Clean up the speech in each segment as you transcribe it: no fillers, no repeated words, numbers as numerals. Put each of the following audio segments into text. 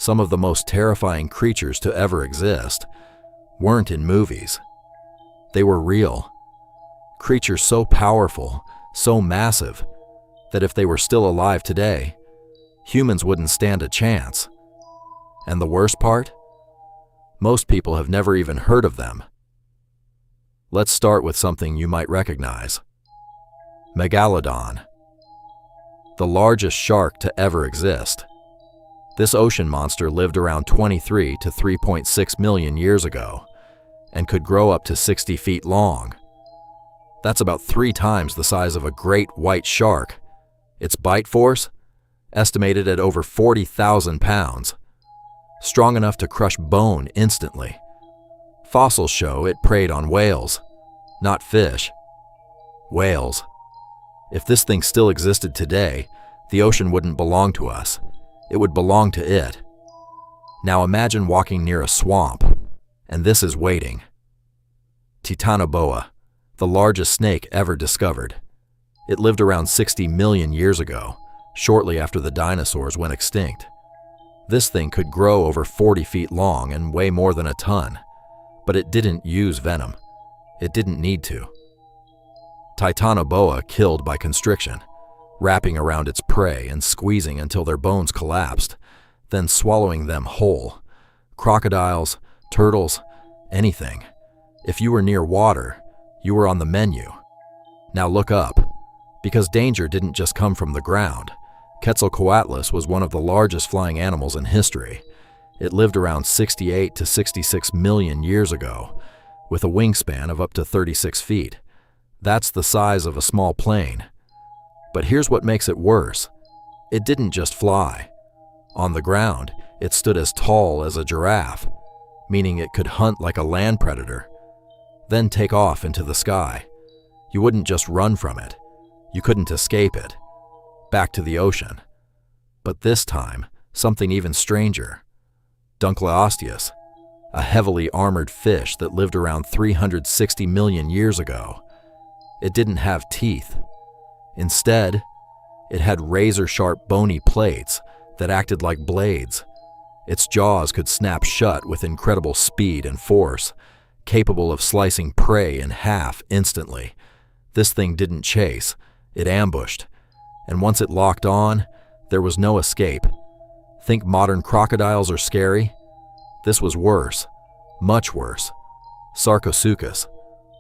Some of the most terrifying creatures to ever exist weren't in movies. They were real. Creatures so powerful, so massive, that if they were still alive today, humans wouldn't stand a chance. And the worst part? Most people have never even heard of them. Let's start with something you might recognize. Megalodon. The largest shark to ever exist. This ocean monster lived around 23 to 3.6 million years ago and could grow up to 60 feet long. That's about 3 times the size of a great white shark. Its bite force? Estimated at over 40,000 pounds. Strong enough to crush bone instantly. Fossils show it preyed on whales, not fish. Whales. If this thing still existed today, the ocean wouldn't belong to us. It would belong to it. Now imagine walking near a swamp, and this is waiting. Titanoboa, the largest snake ever discovered. It lived around 60 million years ago, shortly after the dinosaurs went extinct. This thing could grow over 40 feet long and weigh more than a ton, but it didn't use venom. It didn't need to. Titanoboa killed by constriction, wrapping around its prey and squeezing until their bones collapsed, then swallowing them whole. Crocodiles, turtles, anything. If you were near water, you were on the menu. Now look up, because danger didn't just come from the ground. Quetzalcoatlus was one of the largest flying animals in history. It lived around 68 to 66 million years ago, with a wingspan of up to 36 feet. That's the size of a small plane. But here's what makes it worse. It didn't just fly. On the ground, it stood as tall as a giraffe, meaning it could hunt like a land predator, then take off into the sky. You wouldn't just run from it. You couldn't escape it. Back to the ocean. But this time, something even stranger. Dunkleosteus, a heavily armored fish that lived around 360 million years ago. It didn't have teeth. Instead, it had razor-sharp bony plates that acted like blades. Its jaws could snap shut with incredible speed and force, capable of slicing prey in half instantly. This thing didn't chase, it ambushed. And once it locked on, there was no escape. Think modern crocodiles are scary? This was worse, much worse. Sarcosuchus,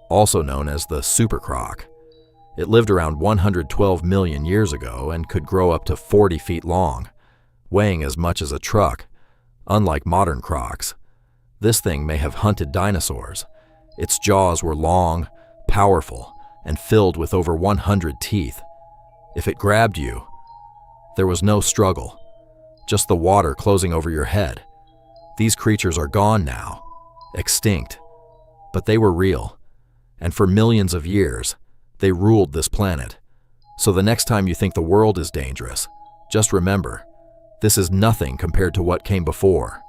also known as the super croc. It lived around 112 million years ago and could grow up to 40 feet long, weighing as much as a truck. Unlike modern crocs, this thing may have hunted dinosaurs. Its jaws were long, powerful, and filled with over 100 teeth. If it grabbed you, there was no struggle, just the water closing over your head. These creatures are gone now, extinct, but they were real, and for millions of years, they ruled this planet. So the next time you think the world is dangerous, just remember, this is nothing compared to what came before.